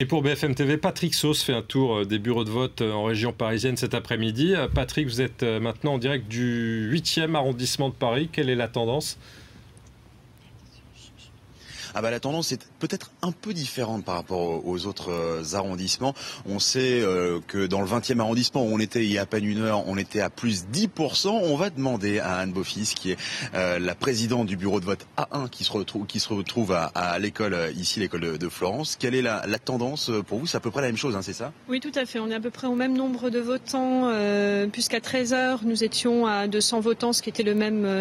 Et pour BFM TV, Patrick Sauce fait un tour des bureaux de vote en région parisienne cet après-midi. Patrick, vous êtes maintenant en direct du 8e arrondissement de Paris. Quelle est la tendance ? La tendance est peut-être un peu différente par rapport aux autres arrondissements. On sait que dans le 20e arrondissement où on était il y a à peine une heure, on était à plus 10%. On va demander à Anne Beaufils, qui est la présidente du bureau de vote A1, qui se retrouve à l'école, ici l'école de Florence. Quelle est la tendance pour vous? C'est à peu près la même chose, hein, c'est ça? Oui, tout à fait. On est à peu près au même nombre de votants, puisqu'à 13h, nous étions à 200 votants, ce qui était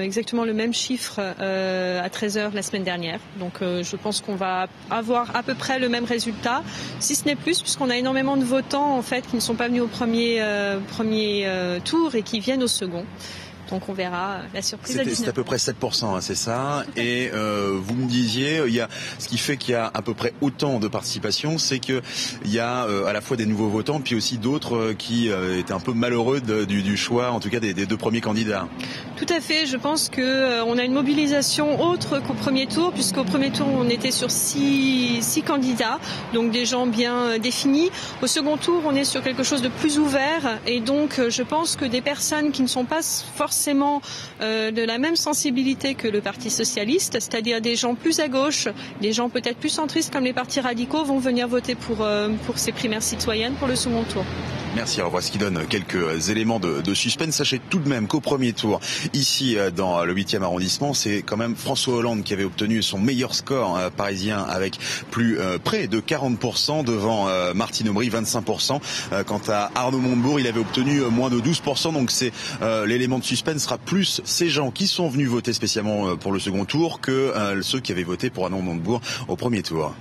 exactement le même chiffre à 13h la semaine dernière. Donc je pense qu'on va avoir à peu près le même résultat, si ce n'est plus, puisqu'on a énormément de votants en fait qui ne sont pas venus au premier tour et qui viennent au second. Donc on verra la surprise. C'est à peu près 7%, hein, c'est ça. Et vous me disiez, ce qui fait qu'il y a à peu près autant de participation, c'est qu'il y a à la fois des nouveaux votants, puis aussi d'autres qui étaient un peu malheureux du choix, en tout cas des deux premiers candidats. Tout à fait. Je pense qu'on a une mobilisation autre qu'au premier tour, puisqu'au premier tour on était sur 6 candidats, donc des gens bien définis. Au second tour, on est sur quelque chose de plus ouvert, et donc je pense que des personnes qui ne sont pas forcément de la même sensibilité que le Parti socialiste, c'est-à-dire des gens plus à gauche, des gens peut-être plus centristes comme les partis radicaux, vont venir voter pour ces primaires citoyennes pour le second tour. Merci, alors voilà ce qui donne quelques éléments de suspense. Sachez tout de même qu'au premier tour, ici dans le 8e arrondissement, c'est quand même François Hollande qui avait obtenu son meilleur score parisien avec près de 40% devant Martine Aubry, 25%. Quant à Arnaud Montebourg, il avait obtenu moins de 12%, donc c'est l'élément de suspense sera plus ces gens qui sont venus voter spécialement pour le second tour que ceux qui avaient voté pour Arnaud Montebourg au premier tour.